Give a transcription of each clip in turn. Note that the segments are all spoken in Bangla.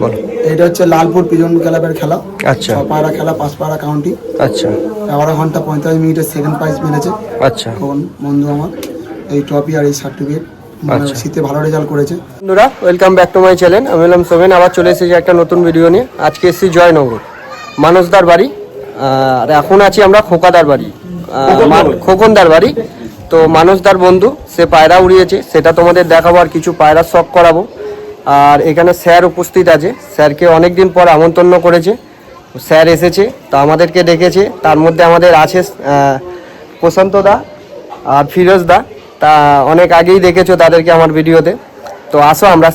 বলো। এটা হচ্ছে লালপুর পিজন ক্লাবের খেলা। আচ্ছা 6 পায়রা খেলা, 5 পায়রা কাউন্টি। আচ্ছা 11 ঘন্টা 45 মিনিটের সেকেন্ড প্রাইজ মেরেছে। আচ্ছা তখন বন্ধু আমার এই ট্রফি আর এই সার্টিফিকেট, মানে আচ্ছা। শীতে ভালো রেজাল্ট করেছে। বন্ধুরা welcome back to my channel. আমি হলাম সোমেন, আবার চলে এসেছি একটা নতুন ভিডিও নিয়ে। আজকে এসেছি জয়নগর মানসদার বাড়ি, আর এখন আছি আমরা খোকাদার বাড়ি, খোকনদার বাড়ি। তো মানসদার বন্ধু সে পায়রা উড়িয়েছে, সেটা তোমাদের দেখাবো, আর কিছু পায়রা শখ করাবো। আর এখানে স্যার উপস্থিত আছে, স্যারকে অনেকদিন পর আমন্ত্রণ করেছে, স্যার এসেছে, তো আমাদেরকে ডেকেছে। তার মধ্যে আমাদের আছে প্রশান্ত দা আর ফিরোজ দা, তা অনেক আগেই দেখেছো তাদেরকে আমার ভিডিওতে। তো আসো আমরা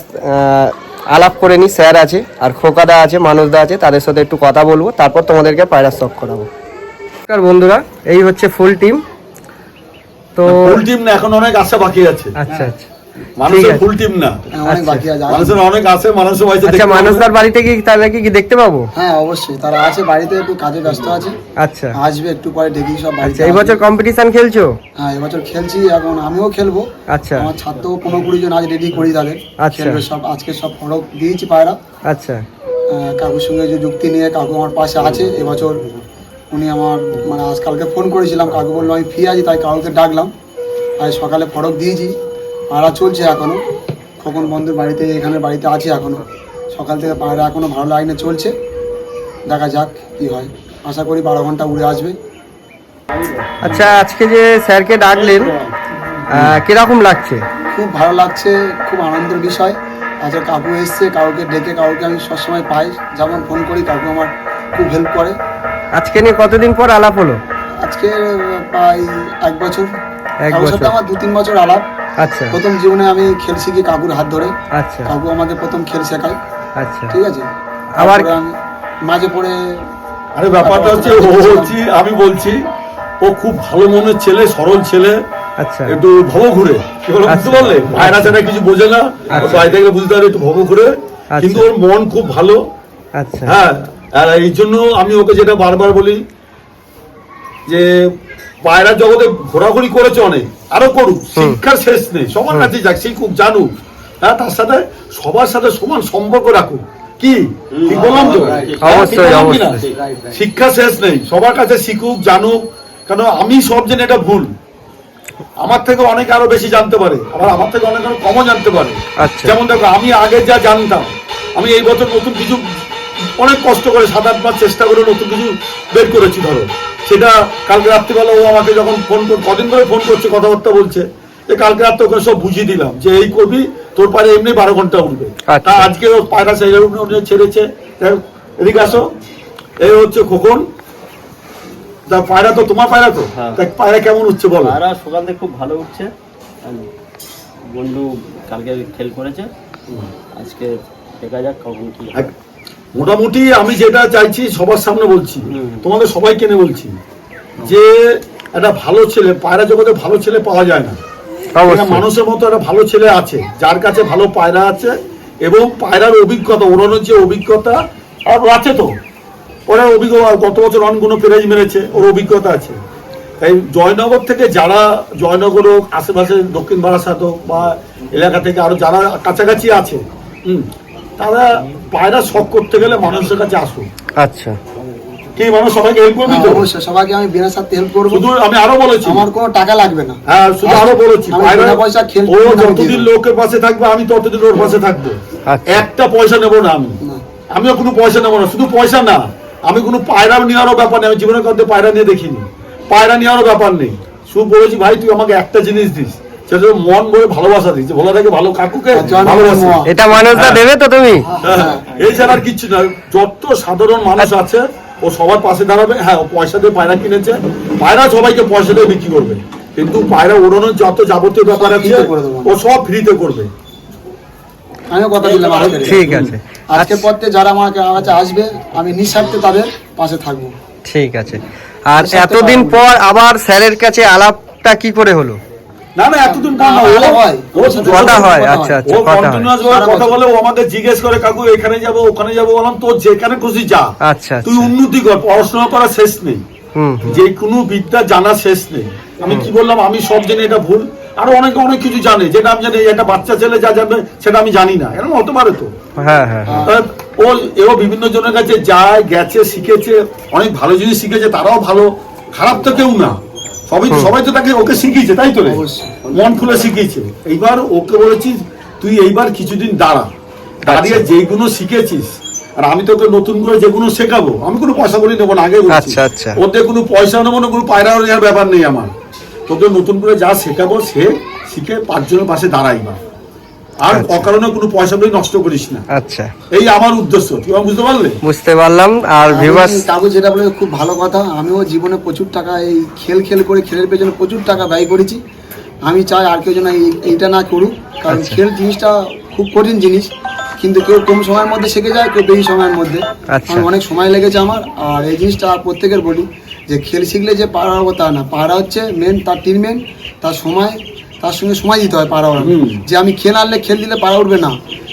আলাপ করে নিই। স্যার আছে আর খোকাদা আছে, মানুষদা আছে, তাদের সাথে একটু কথা বলবো, তারপর তোমাদেরকে পায়রা শখ করাবো। নমস্কার বন্ধুরা, এই হচ্ছে ফুল টিম। তো ফুল টিম না, এখন অনেক আশা বাকি আছে। আচ্ছা আচ্ছা মানুষের ফুল টিম না, অনেক বাকি আছে। মানুষের অনেক আছে, মানুষের বাড়িতে আচ্ছা, মানুষদার বাড়িতে কি তাহলে কি দেখতে পাবো? হ্যাঁ অবশ্যই, তারা আছে বাড়িতে, একটু কাজে ব্যস্ত আছে। আচ্ছা আসবে একটু পরে, দেখি সব বাড়িতে। আচ্ছা, এই বছর কম্পিটিশন খেলছো? হ্যাঁ এবছর খেলছি, এখন আমিও খেলবো। আচ্ছা আমার ছাত্র 15-20 জন আজ রেডি করি তাদের। আচ্ছা। খেলবে সব, আজকে সব ফরক দিয়েছি পায়রা। আচ্ছা কাকুর সঙ্গে যে যুক্তি নিয়ে, কাকু আমার পাশে আছে এবছর। উনি আমার মানে আজকালকে ফোন করেছিলাম, কাকু বললো আমি ফ্রি আছি, তাই কাকুকে ডাকলাম। আজ সকালে ফরক দিয়েছি, পায়রা চলছে এখনো। খোকন বন্ধুর বাড়িতে, এখানে বাড়িতে আছি এখনো। সকাল থেকে পায়রা এখনো ভালো লাইনে চলছে, দেখা যাক কি হয়। আশা করি 12 ঘন্টা উড়ে আসবে। আচ্ছা, আজকে যে স্যারকে ডাকলেন কিরকম লাগছে? খুব ভালো লাগছে, খুব আনন্দের বিষয়। আজকে কাকু এসছে, কাকুকে ডেকে, কাকুকে আমি সবসময় পাই, যেমন ফোন করি কাকু আমার খুব হেল্প করে। আজকে নিয়ে কতদিন পর আলাপ হলো? আজকে প্রায় 1 বছর। এক কাকুর বছর। সাথে আমার 2-3 বছর আলাপ। আচ্ছা প্রথম জীবনে আমি খেল শিখি কাকুর হাত ধরে। আচ্ছা কাকু আমাকে প্রথম খেল শেখায়, আচ্ছা ঠিক আছে। আবার তারপরে আমি মাঝে পড়ে। আরে ব্যাপারটা হচ্ছে, ও হচ্ছে, আমি বলছি ও খুব ভালো মনের ছেলে, সরল ছেলে, আচ্ছা একটু ভব ঘুরে, বুঝতে পারলে? ভাইরা ছাড়া কিছু বোঝে না, বাড়ি থেকে বুঝতে পারে একটু ভব ঘুরে, কিন্তু ওর মন খুব ভালো। আচ্ছা হ্যাঁ, আর এই জন্য আমি ওকে যেটা বারবার বলি যে পায়রা জগতে ঘোরাঘুরি করেছে অনেক, আরো করুক, শিক্ষার শেষ নেই, সবার কাছে যাক, শিখুক, জানুক। হ্যাঁ, তার সাথে সবার সাথে সমান সম্পর্ক রাখুক। কি ঠিক বললাম তো? অবশ্যই অবশ্যই। শিক্ষা শেষ নেই, সবার কাছে শিখুক, জানুক। কেন আমি সব জেনে এটা ভুল, আমার থেকে অনেক আরো বেশি জানতে পারে, আবার আমার থেকে অনেক আরো কমও জানতে পারে। আচ্ছা যেমন দেখো, আমি আগে যা জানতাম, আমি এই বছর নতুন কিছু অনেক কষ্ট করে 7-8 মাস চেষ্টা করে নতুন কিছু বের করেছি। ধরো সেটা কালকে রাত্রিবেলা ও আমাকে যখন ফোন কদিন ধরে ফোন করছে, কথাবার্তা বলছে, যে কালকে রাত্রে ওকে সব বুঝিয়ে দিলাম যে এই করবি, তোর পায়রা এমনি 12 ঘন্টা উঠবে। তা আজকে ও পায়রা সেই ছেড়েছে। এদিকে আসো, এই হচ্ছে খোকন। পায়রা তো তোমার পায়রা, তো পায়রা কেমন উঠছে বলো? পায়রা সকাল থেকে খুব ভালো উঠছে। বন্ধু কালকে খেল করেছে, আজকে দেখা যাক কখন কি। মোটামুটি আমি যেটা চাইছি সবার সামনে বলছি, তোমাদের সবাইকে নিয়ে বলছি, যে একটা ভালো ছেলে, পায়রা জগতে ভালো ছেলে পাওয়া যায় না। মানুষের মতো একটা ভালো ছেলে আছে, যার কাছে ভালো পায়রা আছে এবং পায়রার অভিজ্ঞতা, ওড়ানোর যে অভিজ্ঞতা আর আছে। তো ওরা অভিজ্ঞতা, গত বছর অনেকগুলো প্রাইজ মেরেছে, ওর অভিজ্ঞতা আছে। তাই জয়নগর থেকে যারা, জয়নগর হোক, আশেপাশে দক্ষিণ বারাসাত হোক, বা এলাকা থেকে আরো যারা কাছাকাছি আছে, তারা পায়রা শখ করতে গেলে মানুষের কাছে আসুন। আচ্ছা, কি মানুষ সবাইকে হেল্প করবি তো? অবশ্যই, সবাইকে আমি বিনা স্বার্থে হেল্প করবো। শুধু আমি আরো বলেছি, আমার কোনো টাকা লাগবে না। হ্যাঁ, শুধু আরো বলেছি, বিনা পয়সা খেল, ও যতদিন লোকের পাশে থাকবে, আমি ততদিন ওর পাশে থাকবো। একটা পয়সা নেবো না আমি, আমিও কোনো পয়সা নেবো না। শুধু পয়সা না, আমি কোনো পায়রা নেওয়ারও ব্যাপার নেই, আমি জীবনের মধ্যে পায়রা নিয়ে দেখিনি, পায়রা নেওয়ারও ব্যাপার নেই। শুধু বলেছি, ভাই তুই আমাকে একটা জিনিস দিস, সেটা মন ভরে ভালোবাসা দিস, বলা থাকে ভালো কাকুকে ভালোবাসা। এটা মানুষটা দেবে তো তুমি? এছাড়া আর কিচ্ছু না। যত সাধারণ মানুষ আছে ও সবার পাশে দাঁড়াবে। হ্যাঁ, ও পয়সা দিয়ে পায়রা কিনেছে, পায়রা সবাইকে পয়সা দিয়ে বিক্রি করবে, কিন্তু পায়রা ওড়ানোর যত যাবতীয় ব্যাপার আছে ও সব ফ্রিতে করবে। আমিও কথা দিলাম। ঠিক আছে, আজকের পর থেকে যারা আমার কাছে আসবে, আমি নিঃস্বার্থে তাদের পাশে থাকবো। ঠিক আছে। আর এতদিন পর আবার স্যারের কাছে আলাপটা কি করে হলো? না না, এতদিন পর না, কথা হয়। আচ্ছা আচ্ছা, ও কন্টিনিউয়াস কথা বলে, ও আমাকে জিজ্ঞেস করে, কাকু এখানে যাব ওখানে যাব। বললাম তোর যেখানে খুশি যা, আচ্ছা তুই উন্নতি কর, পড়াশোনা করা শেষ নেই, যে কোনো বিদ্যা জানা শেষ নেই। আমি কি বললাম, আমি সব জেনে এটা ভুল, আরো অনেকে অনেক কিছু জানে, যেটা আমি জানি একটা বাচ্চা ছেলে যা জানবে সেটা আমি জানি না, এরকম হতে পারে তো। হ্যাঁ হ্যাঁ এও বিভিন্ন জনের কাছে যায়, গেছে, শিখেছে, অনেক ভালো জিনিস শিখেছে, তারাও ভালো, খারাপ তো কেউ না, সবাই তো তাকে ওকে শিখিয়েছে, তাই তো রে, মন খুলে শিখিয়েছে। এইবার ওকে বলেছি তুই এইবার কিছুদিন দাঁড়িয়ে যেগুলো শিখেছিস, আর আমি তোকে নতুন করে যেগুলো শেখাবো, আমি কোনো পয়সা করি নেবো না, আগে বলছি ওদের কোনো পয়সা নেবো না, কোনো পায়রা নেওয়ার ব্যাপার নেই আমার। তোকে নতুন করে যা শেখাবো সে শিখে 5 জনের পাশে দাঁড়াইবা, আর অকারণে কোনো পয়সা গুলো নষ্ট করিস না। আচ্ছা, এই আমার উদ্দেশ্য, তুই বুঝতে পারলে? বুঝতে পারলাম। আর ভিউয়ার্স, কাকু যেটা বলে খুব ভালো কথা, আমিও জীবনে প্রচুর টাকা এই খেল করে খেলের পেছনে প্রচুর টাকা ব্যয় করেছি। আমি চাই আর কেউ যেন এইটা না করুক, কারণ খেল জিনিসটা খুব কঠিন জিনিস, কিন্তু কেউ কম সময়ের মধ্যে শিখে যায়, কেউ বেশি সময়ের মধ্যে। অনেক সময় লেগেছে আমার। আর এই জিনিসটা প্রত্যেকের বলি যে খেল শিখলে যে পাড়া হবো তা না, পাড়া হচ্ছে মেন, তার ট্রিটমেন্ট, তার সময়, তার সঙ্গে সময় দিতে হয় পাড়া ওড়ানো। যে আমি খেল আনলে খেল দিলে পাড়া উঠবে না,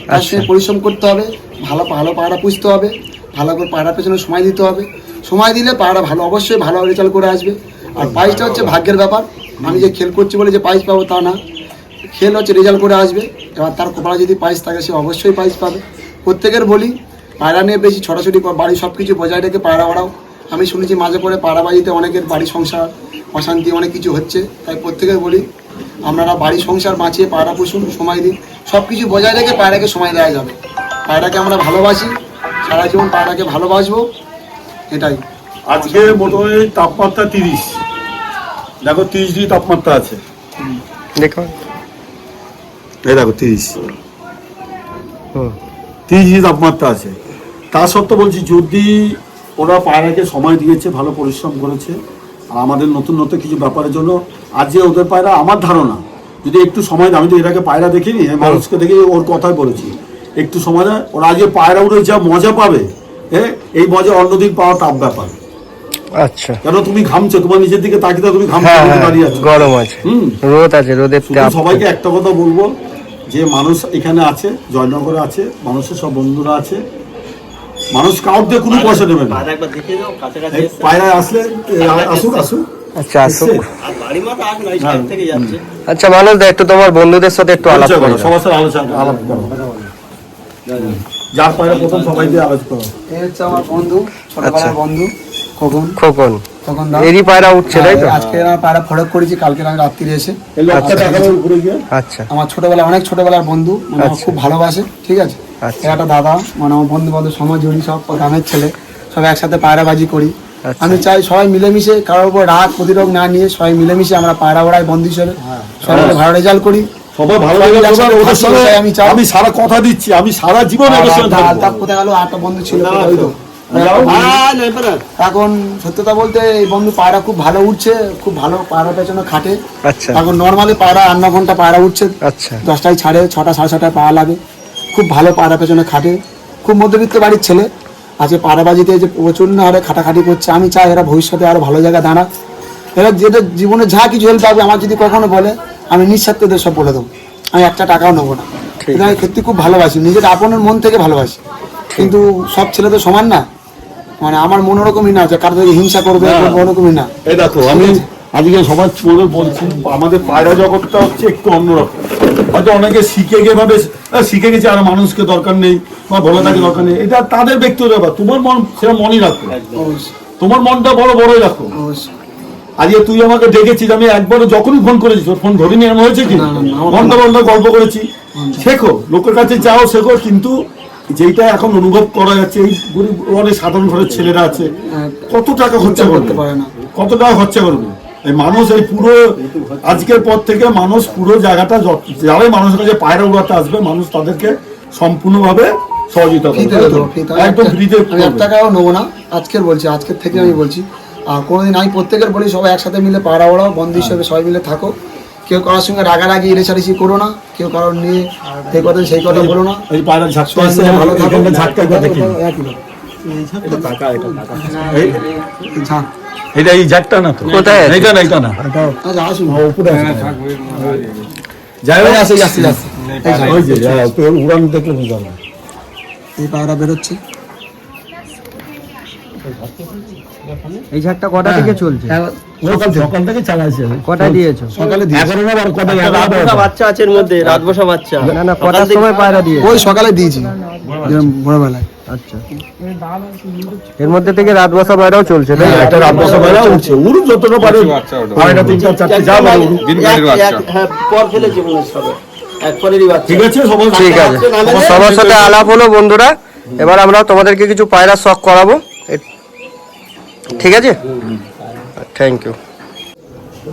তার সঙ্গে পরিশ্রম করতে হবে, ভালো পাড়া পুষতে হবে, ভালো করে পাড়ার পেছনে সময় দিতে হবে। সময় দিলে পাড়া ভালো, অবশ্যই ভালো রেজাল্ট করে আসবে। আর প্রাইজটা হচ্ছে ভাগ্যের ব্যাপার, আমি যে খেল করছি বলে যে প্রাইজ পাবো তা না, খেল হচ্ছে রেজাল্ট করে আসবে। এবার তার কপালে যদি প্রাইজ থাকে সে অবশ্যই প্রাইজ পাবে। প্রত্যেকের বলি পায়রা নিয়ে বেশি ছোটাছুটি বাড়ি সব কিছু বজায় রেখে পায়রা বাড়াও। আমি শুনেছি মাঝে পরে পাড়াবাড়িতে অনেকের বাড়ি সংসার অশান্তি অনেক কিছু হচ্ছে, তাই প্রত্যেকের বলি আপনারা বাড়ি সংসার বাঁচিয়ে পায়রা পুষুন, সময় দিন, সব কিছু বজায় রেখে পায়রাকে সময় দেওয়া যাবে। পায়রাকে আমরা ভালোবাসি, সারা জীবন পায়রাকে ভালোবাসবো, এটাই। আজকে মোটামুটি তাপমাত্রা 30, দেখো 30 ডিগ্রি তাপমাত্রা আছে, দেখো এই দেখো 30 ডিগ্রি তাপমাত্রা আছে। তা সত্ত্বেও বলছি, যদি ওরা পায়রাকে সময় দিয়েছে, ভালো পরিশ্রম করেছে, আর আমাদের নতুন কিছু ব্যাপারের জন্য আজ যে ওদের পায়রা, আমার ধারণা যদি একটু সময় দেয়, আমি তো এর আগে পায়রা দেখিনি, মানুষকে দেখে ওর কথাই বলেছি, একটু সময় দেয় ওরা আজকে পায়রা উড়ে যা মজা পাবে, এই মজা অন্যদিন পাওয়া টাফ ব্যাপার। আচ্ছা, কেন তুমি ঘামছো, তোমার নিজের দিকে তাকিয়ে তুমি ঘামছো, দাঁড়িয়ে আছো, গরম আছে, রোদ আছে, রোদের তাপ। সবাইকে একটা কথা বলবো যে মানুষ এখানে আছে, জয়নগরে আছে, মানুষের সব বন্ধুরা আছে, মানুষ কাউর দিয়ে কোনো পয়সা নেবে না। পায়রা আসলে আসুক। আচ্ছা, আসুক। হ্যাঁ। আচ্ছা মানুষ, একটু তোমার বন্ধুদের সাথে একটু আলাপ করো, সবার সাথে আলাপ করো, যার পায়রা প্রথম সবাই দিয়ে আলাপ করো। এই হচ্ছে আমার বন্ধু, ছোটবেলার বন্ধু খোকন এরই পায়রা উঠছে, তাই তো? আজকে আমার পায়রা ফরক করেছি, কালকে আমি রাত্রিরে এসে। আচ্ছা, আমার অনেক ছোটবেলার বন্ধু, মানে আমার খুব ভালোবাসে, ঠিক আছে। একটা দাদা, মানে আমার বন্ধু বান্ধব সমাজ জড়ি, সব গ্রামের ছেলে, সব একসাথে পায়রাবাজি করি। আমি চাই সবাই মিলেমিশে, কারোর উপর রাগ প্রতিরোধ না নিয়ে সবাই মিলেমিশে আমরা পায়রা ওড়াই বন্ধু হিসেবে, সবাই ভালো রেজাল্ট করি, সবাই ভালো। আমি সারা কথা দিচ্ছি, আমি সারা জীবন কোথায় গেল একটা বন্ধু ছিল, এখন সত্যতা বলতে এই বন্ধু পায়রা খুব ভালো উঠছে, খুব ভালো পায়রা পেছনে খাটে। এখন নর্মালি পায়রা 8-9 ঘন্টা পায়রা উঠছে, 10টায় ছাড়ে, 6টা 6:30টায় পায়রা লাগে, খুব ভালো পায়রা পেছনে খাটে, খুব মধ্যবিত্ত বাড়ির ছেলে। আজকে পায়রাবাজিতে যে প্রচন্ড হারে খাটাখাটি করছে, আমি চাই এরা ভবিষ্যতে আরো ভালো জায়গায় দাঁড়াক। এরা যেটা জীবনে যা কিছু হেল্প পাবে, আমার যদি কখনো বলে আমি নিঃস্বার্থদের সব বলে দেবো, আমি একটা টাকাও নেবো না। কিন্তু আমি সত্যি খুব ভালোবাসি, নিজের আপনের মন থেকে ভালোবাসি, কিন্তু সব ছেলে তো সমান না, মানে আমার মনোরকমই না যে কারো থেকে হিংসা করবে, ওরকমই না। এই দেখো, আমি আজকে সমাজ বলছি, আমাদের পায়রা জগৎটা হচ্ছে একটু অন্যরকম। হয়তো অনেকে শিখে গেছে, আর মানুষকে দরকার নেই বা বলে থাকে দরকার নেই, এটা তাদের ব্যক্তিগত ব্যাপার। তোমার মন সেটা মনই রাখো, তোমার মনটা বড়ই রাখো। আজকে তুই আমাকে ডেকেছিস, আমি একবারও যখনই ফোন করেছি, ফোন ধরিনি, এমন হয়েছে কি? ঘন্টা গল্প করেছি। শেখো, লোকের কাছে যাও, শেখো, কিন্তু যেটা এখন অনুভব করা যাচ্ছে, এই গরিব অনেক সাধারণ ঘরের ছেলেরা আছে, কত টাকা খরচা করতে পারে না, কত টাকা খরচা করবে এই মানুষ। এই পুরো আজকের পর থেকে মানুষ পুরো জায়গাটা, যারাই মানুষের কাছে পায়রা উড়াতে আসবে, মানুষ তাদেরকে সম্পূর্ণভাবে সহযোগিতা করবে, একদম ফ্রিতে। আমি 1 টাকাও নেবো না, আজকের থেকে আমি বলছি। আর কোনোদিন আমি প্রত্যেকের বলি সবাই একসাথে মিলে পায়রা ওড়াও, বন্ধু হিসেবে সবাই মিলে থাকো, কেউ কারোর সঙ্গে রাগারাগি রেছারেছি করো না, কেউ কারোর নিয়ে এই কথা সেই কথা বলো না। এই পায়রা ঝাটকা ভালো থাকো, ঝাটকা দেখি এটা এই ঝাটটা না তো, কোথায় এইটা না, এইটা না, আচ্ছা আসুন, উপরে যাই আসে ওই যে উড়ান দেখলে বুঝা না। এই পায়রা বেরোচ্ছে, এই ঝাড়টা কটা থেকে চলছে? সকাল থেকে চালাইছে কটা দিয়েছো? সকালে দিয়েছি। 11 না 12 কটা রাত বসা বাচ্চা আছে এর মধ্যে, রাত বসা বাচ্চা। না না, কটার সময় পায়রা দিয়েছো? ওই সকালে দিয়েছি ভোরবেলায়। আচ্ছা, এর মধ্যে থেকে রাত বসা পায়রাও চলছে তাই তো? একটা রাত বসা বাইরে উঠছে, উড়ুক যতটা পারে, আড়াইটা 3টা 4টে যা পারে উড়ুক। হ্যাঁ, পর ফেলেছে মনে হয় সবে। এক পরেরই বাচ্চা। ঠিক আছে, সবাই ঠিক আছে, সবার সাথে আলাপ হলো বন্ধুরা। এবার আমরা তোমাদেরকে কিছু পায়রা শখ করাবো, ঠিক আছে? Thank you.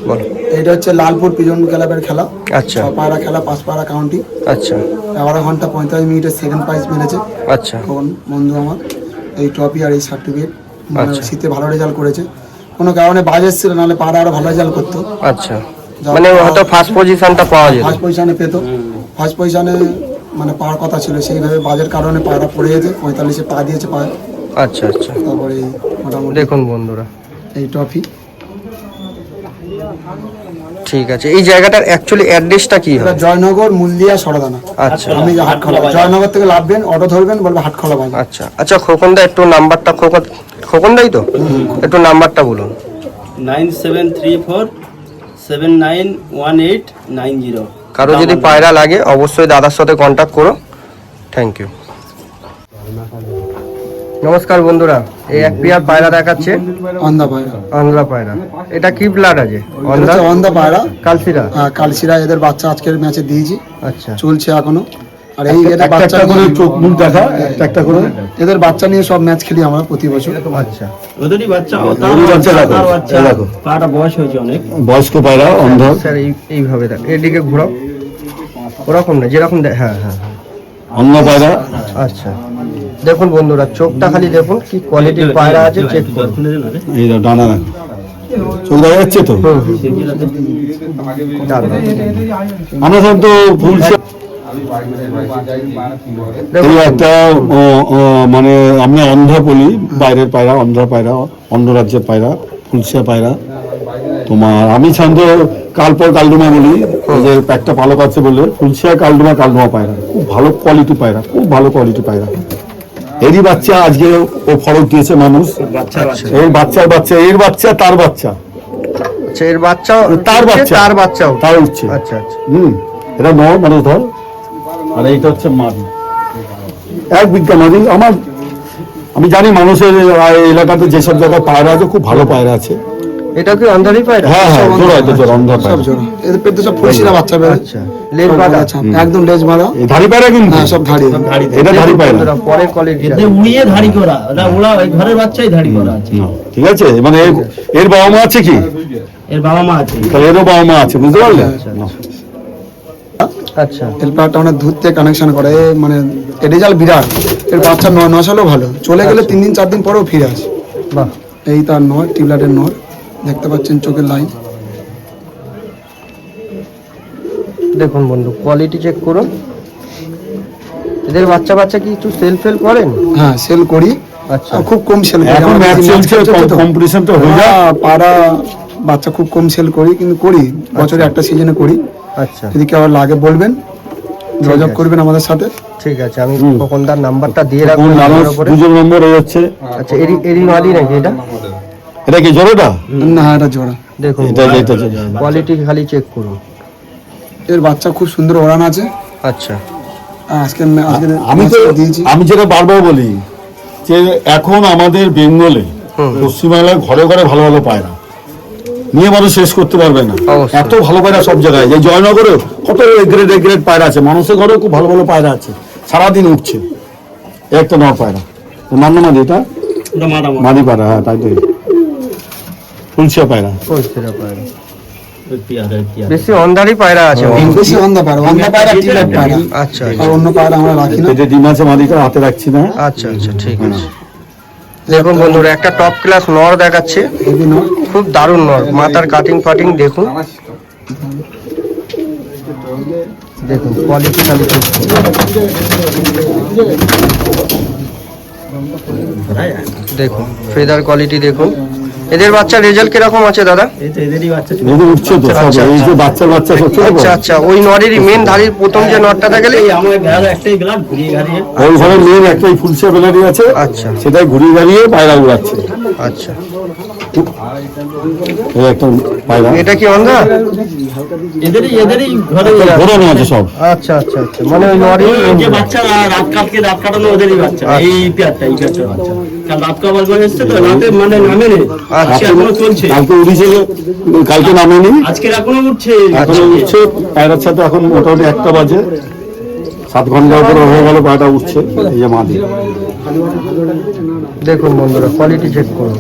বলো। এটা হচ্ছে লালপুর পিজন ক্লাবের খেলা। আচ্ছা 6 পায়রা খেলা, 5 পায়রা কাউন্টি। আচ্ছা 11 ঘন্টা 45 মিনিটে সেকেন্ড প্রাইজ মেরেছে আচ্ছা কোন বন্ধু আমার। এই ট্রফি আর এই সার্টিফিকেট, মানে আচ্ছা। শীতে ভালো রেজাল্ট করেছে। কোনো কারণে বাজে ছিল, নাহলে পায়রা আরো ভালো রেজাল্ট করতো। আচ্ছা, মানে হয়তো ফার্স্ট পজিশনটা পাওয়া যেত। ফার্স্ট পজিশনে পেতো, ফার্স্ট পজিশনে মানে পাওয়ার কথা ছিল, সেইভাবে বাজের কারণে পায়রা পড়ে গেছে। 45-এ পা দিয়েছে পায়ে। আচ্ছা আচ্ছা, তারপরে এই মোটামুটি দেখুন বন্ধুরা, এই ট্রফি। ঠিক আছে। এই জায়গাটার অ্যাকচুয়ালি অ্যাড্রেসটা কি এটা হয়? জয়নগর মুলদিয়া সরদানা। আচ্ছা আমি হাটখোলা, জয়নগর থেকে লাভবেন, অটো ধরবেন, বলবে হাটখোলা বাজার। আচ্ছা আচ্ছা, খোকনদা একটু নাম্বারটা, খোকনদাই তো, একটু নাম্বারটা বলুন। 9734791890। কারো যদি পায়রা লাগে অবশ্যই দাদার সাথে কন্ট্যাক্ট করো। Thank you. নমস্কার বন্ধুরা, এই এক পেয়ার পায়রা দেখাচ্ছে, অন্ধা পায়রা। আন্দ্রা পায়রা। এটা কি ব্লাড আছে? এটা হচ্ছে অন্ধা পায়রা, কালসিরা। কালশিরা। এদের বাচ্চা আজকের ম্যাচে দিয়েছি, আচ্ছা চলছে এখনো। আর এই এদের একটা বাচ্চা একটা করে নিয়ে- চোখ মুখ দেখা, একটা করে এদের বাচ্চা নিয়ে সব ম্যাচ খেলি আমরা প্রতি বছর। আচ্ছা ওদেরই বাচ্চা, ওদেরই বাচ্চা দেখো, তার বাচ্চা। এই দেখো। পাটা বয়স হয়েছে অনেক। বয়স্ক পায়রা, অন্ধ। স্যার এইভাবে দেখ, এদিকে ঘোরাও, ওরকম না যেরকম হ্যাঁ হ্যাঁ হ্যাঁ। অন্ধ পায়রা। আচ্ছা দেখুন বন্ধুরা, চোখটা খালি দেখুন কি কোয়ালিটির পায়রা আছে, চেক করুন। এই দেখো, ডানা দেখো, চোখ দেখা যাচ্ছে তো। দারুণ। আমরা সব তো ফুল এই দেখুন একটা মানে আমরা অন্ধ বলি, বাইরের পায়রা, অন্ধ পায়রা, অন্য রাজ্যের পায়রা, ফুলসিয়া পায়রা। তোমার আমি সাধারণত কালপর কালডুমা বলি, ওদের একটা পালক আছে বলে ফুলসিয়া কালডুমা পায়রা। খুব ভালো কোয়ালিটি পায়রা, খুব ভালো কোয়ালিটি পায়রা। এরই বাচ্চা আজকে ও ফরক দিয়েছে মানুষ। এর বাচ্চার বাচ্চা, এর বাচ্চা, তার বাচ্চা, আচ্ছা, এর বাচ্চাও তার বাচ্চা, তার বাচ্চাও তার উঠছে। আচ্ছা আচ্ছা এটা মানুষ ধর। আর এইটা হচ্ছে মাদি, 1 বিঘা মাদি। আমি জানি মানুষের এলাকাতে যেসব জায়গায় পায়রা আছে, খুব ভালো পায়রা আছে। এটা কি অন্ধারি পায়রা? হ্যাঁ হ্যাঁ, জোড়া, এটা জোড়া, অন্ধ সব পায়রা। জোড়া। এদের পেটে সব ফুলশিরা বাচ্চা বেরোয়। আচ্ছা, লেজ বাঁধা। একদম লেজ বাঁধা। এই ধাড়ি পায়রা কিন্তু, হ্যাঁ সব ধাড়ি। এটা ধাড়ি পায়রা। বন্ধুরা, পরের কোয়ালিটি এতে উড়িয়ে ধাড়ি করা, ওটা ওরা ওই ঘরের বাচ্চাই ধাড়ি করা আছে। ঠিক আছে, মানে এর বাবা মা আছে কি? এর বাবা মা আছে। তাহলে এরও বাবা মা আছে, বুঝতে পারলে? আচ্ছা এর পাটা অনেক দূর থেকে কানেকশন করে। মানে এর রেজাল্ট বিরাট। এর বাচ্চা নশালেও ভালো, চলে গেলে 3 দিন 4 দিন পরেও ফিরে আসে। বাহ, এই তার নর, টিউবলাইটের নর, দেখতে পাচ্ছেন চোখের লাইন। দেখুন বন্ধু, কোয়ালিটি চেক করুন। এদের বাচ্চা কি একটু সেল করেন? হ্যাঁ সেল করি, আচ্ছা আর খুব কম সেল করি। এখন আমার ম্যাচ match চলছে, তো। কম্পিটিশন তো হয়ে যায়। পাড়া বাচ্চা খুব কম সেল করি, কিন্তু করি বছরে একটা সিজনে করি। আচ্ছা যদি কেউ লাগে বলবেন, যোগাযোগ আছে। করবেন আমাদের সাথে। ঠিক আছে, আমি খোকনদার নাম্বারটা দিয়ে রাখবো কোন মানুষ নাম্বার উপরে। 2 নম্বর এই হচ্ছে। আচ্ছা, এরই মাদি নাকি এটা? এটা কি জোড়াটা? না এটা জোড়া। দেখুন এটা কোয়ালিটি খালি চেক করুন। এর বাচ্চা খুব সুন্দর ওড়ান আছে। আচ্ছা আজকে আমি তো দিয়েছি। আমি যেটা বারবার বলি যে এখন আমাদের বেঙ্গলে, পশ্চিমবাংলায় ঘরে ঘরে ভালো ভালো পায়রা নিয়ে মানুষ শেষ করতে পারবে না। অবশ্যই। এত ভালো পায়রা সব জায়গায়, যে জয়নগরে কত গ্রেড পায়রা আছে, মানুষের ঘরেও খুব ভালো ভালো পায়রা আছে, সারাদিন উঠছে। এই একটা নর পায়রা, মান্য মাদি, এটা ওটা মাদামা। মাদি পায়রা। হ্যাঁ তাই তো, ফুলসিয়া পায়রা। কলসিরা পায়রা। পেয়ারা। বেশি অন্ধারি পায়রা আছে। বেশি অন্ধা পায়রা, অন্ধা পায়রা টিউবলাইট পায়রা। আচ্ছা আর অন্য পায়রা আমরা রাখি না। পেটে ডিম আছে, মাদিটা হাতে রাখছি না। আচ্ছা আচ্ছা, ঠিক আছে। দেখুন বন্ধুরা, একটা টপ ক্লাস নর দেখাচ্ছে, হেভি নর। খুব দারুণ নর। মাথার কাটিং ফাটিং দেখুন, দেখুন কোয়ালিটি খালি check করুন। দেখুন ফেদার কোয়ালিটি দেখুন, এদের বাচ্চার রেজাল্ট কিরকম আছে দাদা? এই তো এদেরই বাচ্চা ছিল। এদের উঠছে তো সব, এই যে বাচ্চা বাচ্চা সব ছোট আচ্ছা আচ্ছা, ওই নরেরই মেন ধাড়ির প্রথম যে নরটা গেলে এই আমার বেড়ার একটাই বেলা ঘুরিয়ে গাড়িয়ে ওই ঘরে মেয়ের একটাই ফুলসা বেলারি আছে, আচ্ছা সেটাই ঘুরিয়ে দাঁড়িয়ে পায়রা উড়াচ্ছে। আচ্ছা, এই একটা পায়রা এটা কি অন্ধা? এদেরই ঘরে ঘোরানো আছে সব। আচ্ছা আচ্ছা আচ্ছা, মানে ওই নরই এই যে বাচ্চা রাত কাটানো ওদেরই বাচ্চা, এই পেয়ারটা বাচ্চা। কাল রাত কাবার করে এসছে তো, রাতে মানে নামে নেই, আজকে এখনো চলছে। কালকে উড়িয়েছিল, কালকে নামেনি, আজকে এখনো উঠছে। এখনো উঠছে। পায়রার সাথে এখন মোটামুটি 1টা বাজে, 7 ঘন্টা উপরে হয়ে গেল পায়রাটা উঠছে। এই যে মাদি, দেখুন বন্ধুরা কোয়ালিটি চেক করুন,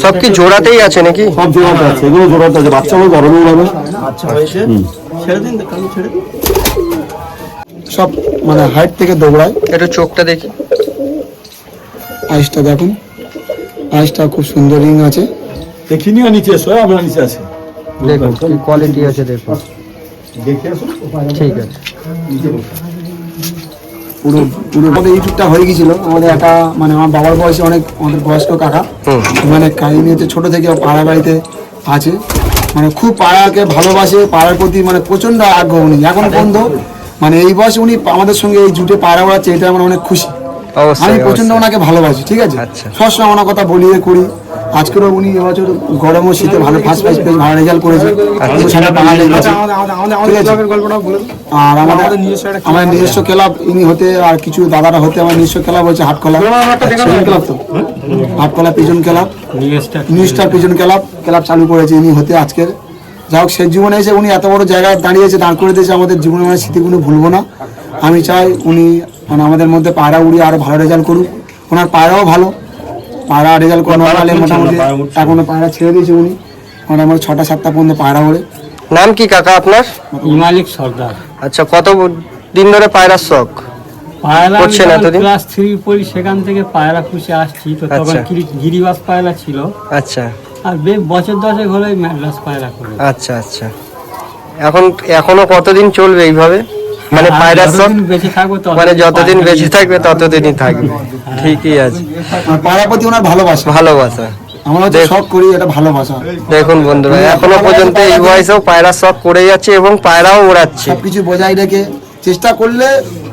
সব কি জোড়াতেই আছে নাকি? সব জোড়াতে আছে, এগুলো জোড়াতে আছে। বাচ্চা আমার গরমে উড়াবে। আচ্ছা হয়েছে, ছেড়ে দিন, কালকে ছেড়ে দিন। সব মানে হাইট থেকে দৌড়ায়। একটু চোখটা দেখি। আইসটা দেখুন, আইসটা খুব সুন্দর রিং আছে। দেখিনি, নিচে এসো, আমরা নিচে আছি। দেখুন কি কোয়ালিটি আছে দেখুন, দেখে আসো। ঠিক আছে। পুরো পুরো আমাদের ইউটিউবটা হয়ে গেছিল। আমাদের একটা মানে আমার বাবার বয়সে অনেক আমাদের বয়স্ক কাকা, মানে কাহিনী হচ্ছে ছোট থেকে পাড়া বাড়িতে আছে, মানে খুব পাড়াকে ভালোবাসে, পাড়ার প্রতি মানে প্রচন্ড আগ্রহ উনি এখন পর্যন্ত। মানে এই বয়সে উনি আমাদের সঙ্গে এই জুটে পাড়া ওড়াচ্ছে, এটা আমার অনেক খুশি। আমি অবশ্যই প্রচন্ড ওনাকে ভালোবাসি, ঠিক আছে। আচ্ছা। সবসময় ওনার কথা বলিয়ে করি। আজকেরও উনি এবছর গরম ও শীতে ভালো ফার্স্ট প্রাইজ পেয়ে ভালো রেজাল্ট করেছে। সামনে পাড়া লেগেছে, ঠিক আছে। আর আমাদের নিজস্ব ক্লাব ইনি হতে, আর কিছু দাদারা হতে আমার নিজস্ব ক্লাব হচ্ছে হাটকলা ক্লাব, তো Hatkala pigeon club, new star pigeon club চালু করেছে ইনি হতে আজকের। যাই হোক, সেই জীবনে এসে উনি এত বড় জায়গায় দাঁড়িয়েছে, দাঁড় করে দিয়েছে। আমাদের জীবনে মানে স্মৃতিগুলো ভুলবো না। আমি চাই উনি মানে আমাদের মধ্যে পায়রা উড়িয়ে আরো ভালো রেজাল্ট করুক। ওনার পায়রাও ভালো, পায়রা রেজাল্ট করে নর্মালে মোটামুটি এখনো পায়রা ছেড়ে দিয়েছে উনি, মোটামুটি 6টা-7টা পর্যন্ত পায়রা ওড়ে। নাম কি কাকা আপনার? মালিক সর্দার। আচ্ছা, কত দিন ধরে পায়রার শখ পায়রা করছেন এতদিন? ক্লাস 3 পড়ি, সেখান থেকে পায়রা পুষে আসছি। তো তখন আচ্ছা। গিরিবাস পায়রা ছিল, আচ্ছা আর বছর 10 হলে ম্যাড্রাস পায়রা করি। আচ্ছা আচ্ছা, এখনো কতদিন চলবে এইভাবে? মানে পায়রার শখ যতদিন বেঁচে থাকবো মানে যতদিন বেঁচে থাকবে ততদিনই থাকবে। ঠিকই আছে, আর পায়রার প্রতি ওনার ভালোবাসা, ভালোবাসা। আমরা হচ্ছে শখ করি, এটা ভালোবাসা। দেখুন বন্ধুরা, এখনো পর্যন্ত এই বয়সেও পায়রার শখ করে যাচ্ছে এবং পায়রাও ওড়াচ্ছে। সবকিছু বজায় রেখে চেষ্টা করলে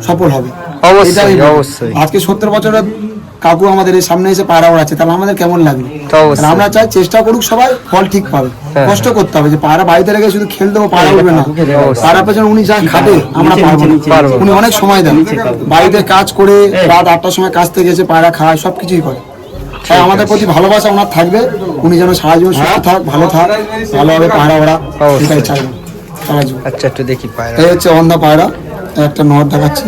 সফল হবে। অবশ্যই, এটাই বলবো। অবশ্যই। আজকে 70 বছরের কাকু আমাদের এই সামনে এসে পায়রা ওড়াচ্ছে, তাহলে আমাদের কেমন লাগবে? তো অবশ্যই। তাহলে আমরা চাই চেষ্টা করুক সবাই, ফল ঠিক পাবে। হ্যাঁ। কষ্ট করতে হবে, যে পায়রা বাড়িতে রেখে শুধু খেল দেবো, পায়রা উঠবে না। পায়রা পেছনে উনি যা খাটে আমরা পারবো না। পারবো না। উনি অনেক সময় দেন, বাড়িতে কাজ করে রাত 8টার সময় কাজ থেকে এসে পায়রা খায়, সবকিছুই করে। তাই আমাদের প্রতি ভালোবাসা ওনার থাকবে। উনি যেন সারা জীবন সুস্থ থাক, ভালো থাক, ভালোভাবে পায়রা ওড়া, অবশ্যই। এটাই চাইবো সারা জীবন। আচ্ছা, একটু দেখি পায়রা। এই হচ্ছে অন্ধা পায়রা, একটা নর দেখাচ্ছি।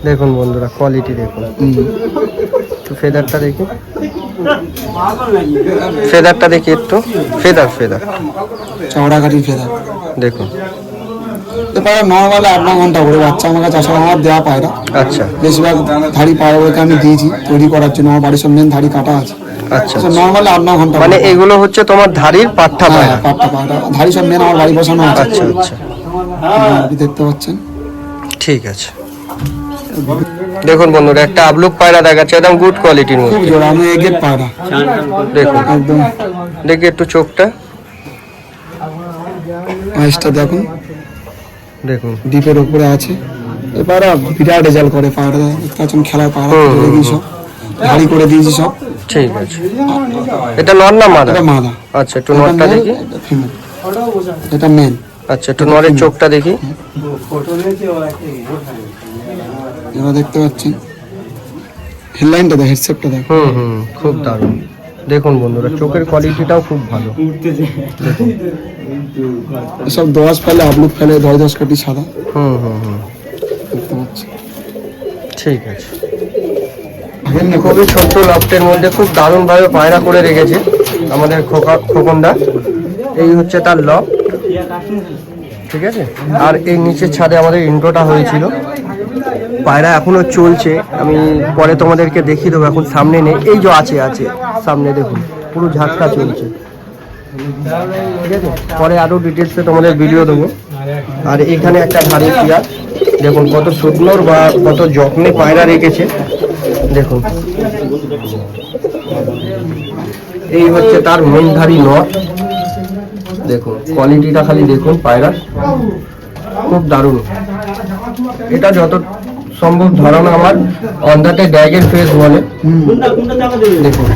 দেখুন বন্ধুরা কোয়ালিটি দেখুন, একটু ফেদারটা দেখি, ফেদারটা দেখি একটু, ফেদার চওড়া কাঠির ফেদা দেখুন। এ পায়রা নর্মালি 8-9 ঘন্টা করে বাচ্চা আমার কাছে আসলে আমার দেওয়া পায়রা। আচ্ছা বেশিরভাগ ধাড়ি পায়রাকে আমি দিয়েছি তৈরি করার জন্য, আমার বাড়ির সব মেন ধাড়ি কাটা আছে। আচ্ছা, নর্মালি 8-9 ঘন্টা মানে এগুলো হচ্ছে তোমার ধাড়ির পাঠা পায়রা? পাট্টা পায়রা, ধাড়ি সব মেন আমার বাড়ি বসানো আছে। আচ্ছা আচ্ছা, আপনি দেখতে পাচ্ছেন। ঠিক আছে। দেখুন বন্ধুরা, একটা আবলুক পায়রা দেখাচ্ছে, একদম গুড কোয়ালিটির খুব মধ্যে। জোর, আমি এগেট পায়রা দেখুন, একদম। দেখি একটু চোখটা আইসটা দেখুন, দেখুন। ডিপের উপরে আছে। এ পায়রা বিরাট রেজাল্ট করে পায়রা, দেখতে পাচ্ছেন খেলার পায়রা করে দিয়েছি সব, ধাড়ি করে দিয়েছি সব। ঠিক আছে, এটা নর না মাদা? এটা মাদা, আচ্ছা, একটু নরটা দেখি। ফিমেল, এটা মেল। আচ্ছা, একটু নরের চোখটা দেখি। এবার দেখতে পাচ্ছেন হেডলাইনটা দেখ, হেডসেটটা দেখ। খুব দারুণ। দেখুন বন্ধুরা, চোখের কোয়ালিটিটাও খুব ভালো। সব 10 ফেলে, আপলুক ফেলে, 10 কাটি সাদা, দেখতে পাচ্ছেন। ঠিক আছে, খুবই ছোট্ট লফটের মধ্যে খুব দারুণ ভাবে পায়রা করে রেখেছে আমাদের খোকনদা। এই হচ্ছে তার লফট, ঠিক আছে। আর এই নিচের ছাদে আমাদের ইন্ট্রোটা হয়েছিল। পায়রা এখনো চলছে, আমি পরে তোমাদেরকে দেখিয়ে দেবো, এখন সামনে নেই। এই যে আছে সামনে, দেখুন পুরো ঝাঁকটা চলছে, ঠিক আছে। পরে আরো ডিটেলসে তোমাদের ভিডিও দেবো। আর এখানে একটা ধাড়ি পেয়ার, দেখুন কত শুকনোর বা কত যত্নে পায়রা রেখেছে। দেখুন এই হচ্ছে তার মূলধারী নর। দেখুন কোয়ালিটিটা খালি দেখুন পায়রা, খুব দারুণ। এটা যত সম্ভব ধরানো আমার অন্ধাতে ড্যাগের ফেস বলে। দেখুন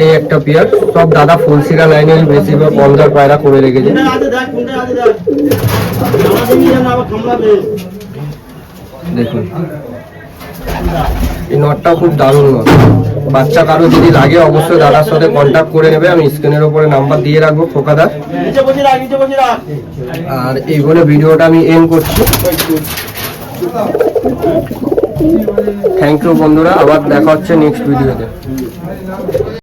এই একটা পেয়ার, সব দাদা ফুলসিরা লাইনে বেশিরভাগ অন্ধার পায়রা করে রেখেছে। দেখুন এই নটটাও খুব দারুণ নট। বাচ্চা কারো যদি লাগে অবশ্যই দাদার সাথে কন্ট্যাক্ট করে নেবে, আমি স্ক্রিনের উপরে নাম্বার দিয়ে রাখবো খোকাদার। আর এই বলে ভিডিওটা আমি এন্ড করছি। থ্যাংক ইউ বন্ধুরা, আবার দেখা হচ্ছে নেক্সট ভিডিওতে।